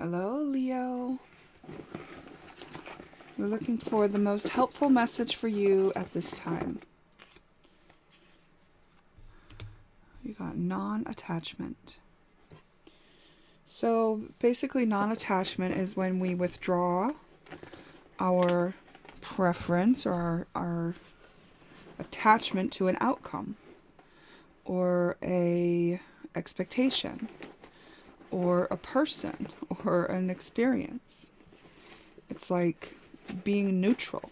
Hello, Leo. We're looking for the most helpful message for you at this time. You got non-attachment. So basically non-attachment is when we withdraw our preference or our attachment to an outcome or a expectation or a person or an experience. It's like being neutral.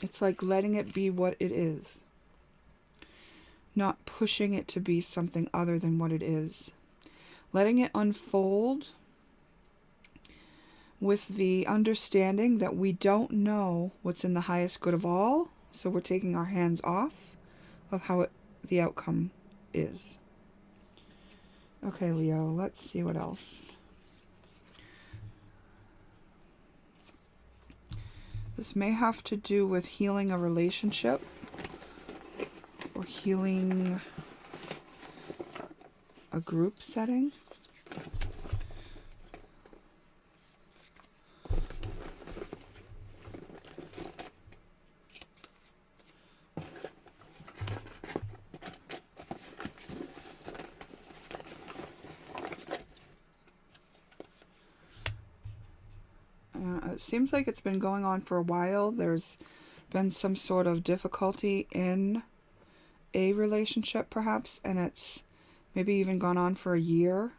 It's like letting it be what it is, not pushing it to be something other than what it is. Letting it unfold with the understanding that we don't know what's in the highest good of all, so we're taking our hands off of how the outcome is. Okay, Leo, let's see what else. This may have to do with healing a relationship or healing a group setting. It seems like it's been going on for a while. There's been some sort of difficulty in a relationship perhaps, and it's maybe even gone on for a year,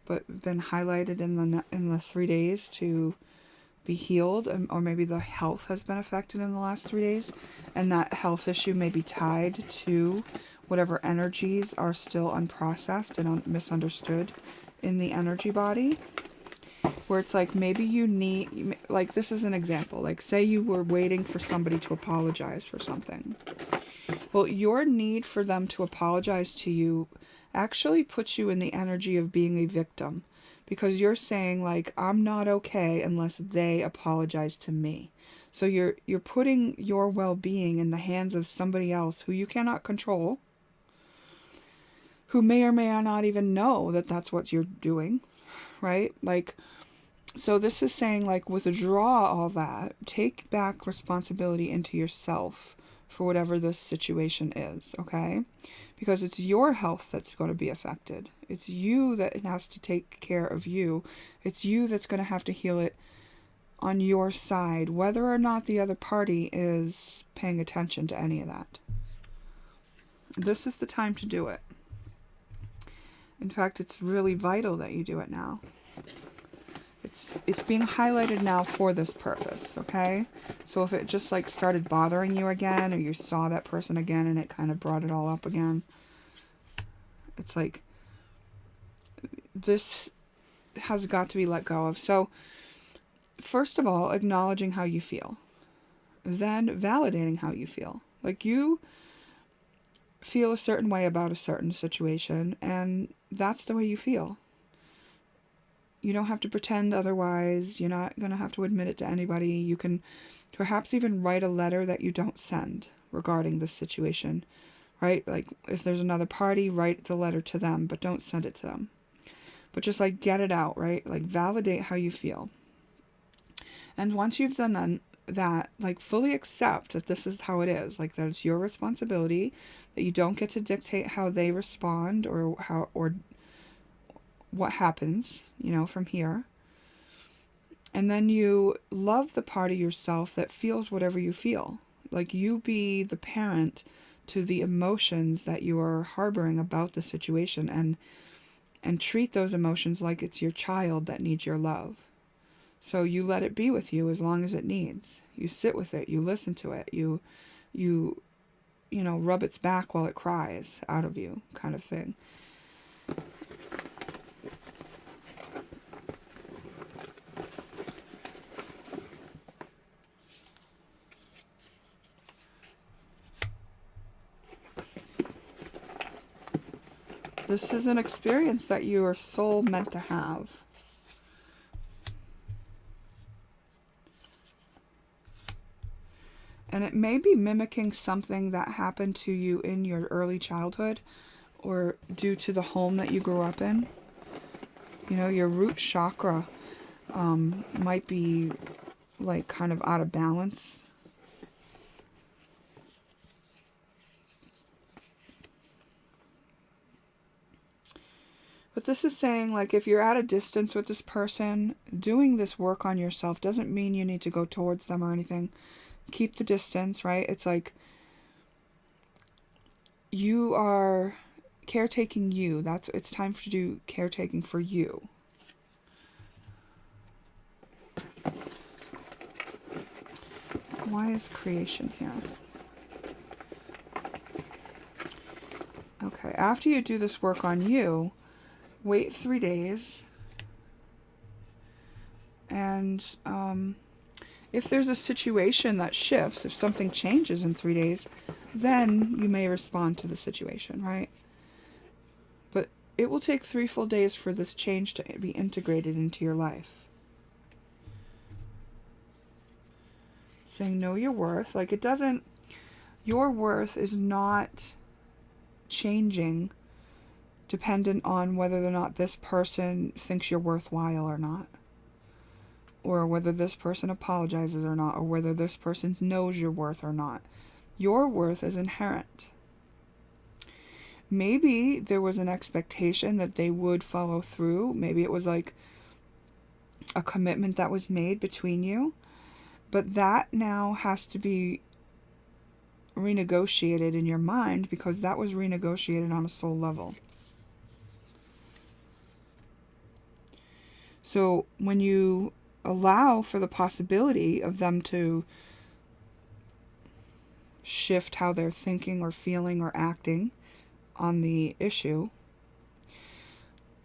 but been highlighted in the 3 days to be healed, or maybe the health has been affected in the last 3 days, and that health issue may be tied to whatever energies are still unprocessed and misunderstood in the energy body. Where it's like maybe you need, like this is an example, like say you were waiting for somebody to apologize for something. Well, your need for them to apologize to you actually puts you in the energy of being a victim, because you're saying like, I'm not okay unless they apologize to me. So you're putting your well-being in the hands of somebody else who you cannot control, who may or may not even know that that's what you're doing, right? Like, so this is saying like withdraw all that, take back responsibility into yourself for whatever this situation is, okay? Because it's your health that's going to be affected. It's you that has to take care of you. It's you that's going to have to heal it on your side, whether or not the other party is paying attention to any of that. This is the time to do it. In fact, it's really vital that you do it now. It's being highlighted now for this purpose, okay? So if it just like started bothering you again, or you saw that person again and it kind of brought it all up again, it's like this has got to be let go of. So first of all, acknowledging how you feel, then validating how you feel. Like you feel a certain way about a certain situation, and that's the way you feel. You don't have to pretend otherwise. You're not going to have to admit it to anybody. You can perhaps even write a letter that you don't send regarding this situation, right? Like if there's another party, write the letter to them, but don't send it to them. But just like get it out, right? Like validate how you feel. And once you've done that, like fully accept that this is how it is, like that it's your responsibility, that you don't get to dictate how they respond or what happens, from here. And then you love the part of yourself that feels whatever you feel. Like you be the parent to the emotions that you are harboring about the situation, and treat those emotions like it's your child that needs your love. So you let it be with you as long as it needs. You sit with it, you listen to it, you rub its back while it cries out of you, kind of thing. This is an experience that your soul meant to have. And it may be mimicking something that happened to you in your early childhood, or due to the home that you grew up in. You know, your root chakra might be like kind of out of balance. But this is saying, like, if you're at a distance with this person, doing this work on yourself doesn't mean you need to go towards them or anything. Keep the distance, right? It's like you are caretaking you. It's time to do caretaking for you. Why is creation here? Okay, after you do this work on you, wait 3 days, and if there's a situation that shifts, if something changes in 3 days, then you may respond to the situation, right? But it will take 3 full days for this change to be integrated into your life. Saying know your worth, like your worth is not changing dependent on whether or not this person thinks you're worthwhile or not, or whether this person apologizes or not, or whether this person knows your worth or not. Your worth is inherent. Maybe there was an expectation that they would follow through. Maybe it was like a commitment that was made between you, but that now has to be renegotiated in your mind, because that was renegotiated on a soul level. So when you allow for the possibility of them to shift how they're thinking or feeling or acting on the issue,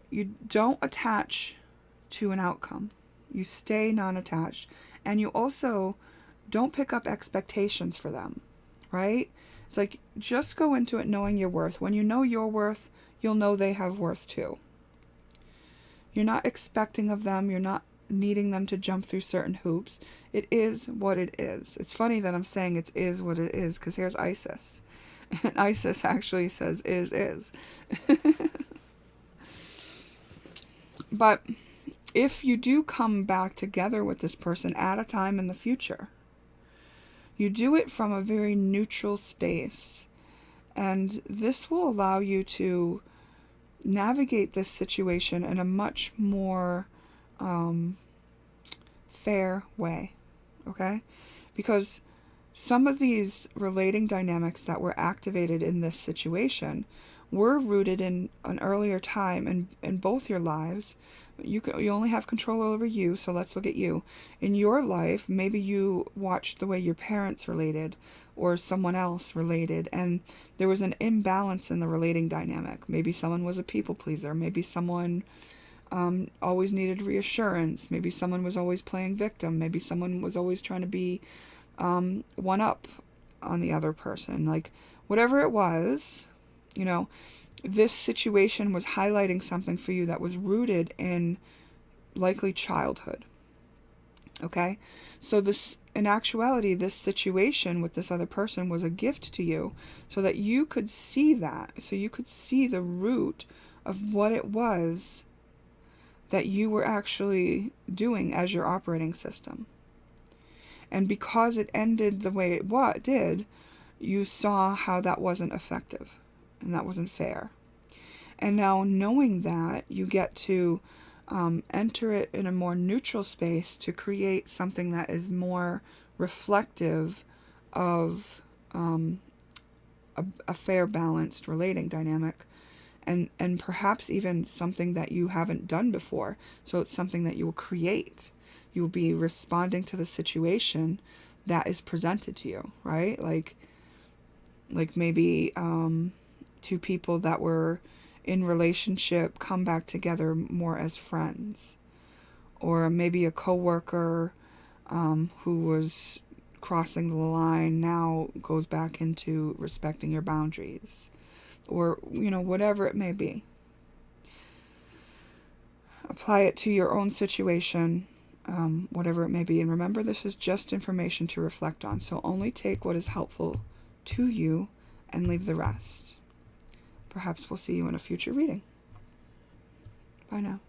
you don't attach to an outcome. You stay non-attached. And you also don't pick up expectations for them, right? It's like, just go into it knowing your worth. When you know your worth, you'll know they have worth too. You're not expecting of them. You're not needing them to jump through certain hoops. It is what it is. It's funny that I'm saying it is what it is, because here's Isis. And Isis actually says is. But if you do come back together with this person at a time in the future, you do it from a very neutral space. And this will allow you to navigate this situation in a much more fair way, okay? Because some of these relating dynamics that were activated in this situation were rooted in an earlier time in both your lives. You only have control over you, so let's look at you. In your life, maybe you watched the way your parents related or someone else related, and there was an imbalance in the relating dynamic. Maybe someone was a people pleaser. Maybe someone always needed reassurance. Maybe someone was always playing victim. Maybe someone was always trying to be one up on the other person. Like, whatever it was, you know, this situation was highlighting something for you that was rooted in likely childhood. Okay? So this, in actuality, this situation with this other person was a gift to you, so that you could see that. So you could see the root of what it was that you were actually doing as your operating system. And because it ended the way it did, you saw how that wasn't effective and that wasn't fair. And now, knowing that, you get to enter it in a more neutral space to create something that is more reflective of a fair, balanced relating dynamic, and perhaps even something that you haven't done before. So it's something that you will create. You will be responding to the situation that is presented to you, right? Like maybe two people that were in relationship come back together more as friends, or maybe a coworker who was crossing the line now goes back into respecting your boundaries, or whatever it may be. Apply it to your own situation, whatever it may be, and remember, this is just information to reflect on, so only take what is helpful to you and leave the rest. Perhaps we'll see you in a future reading. Bye now.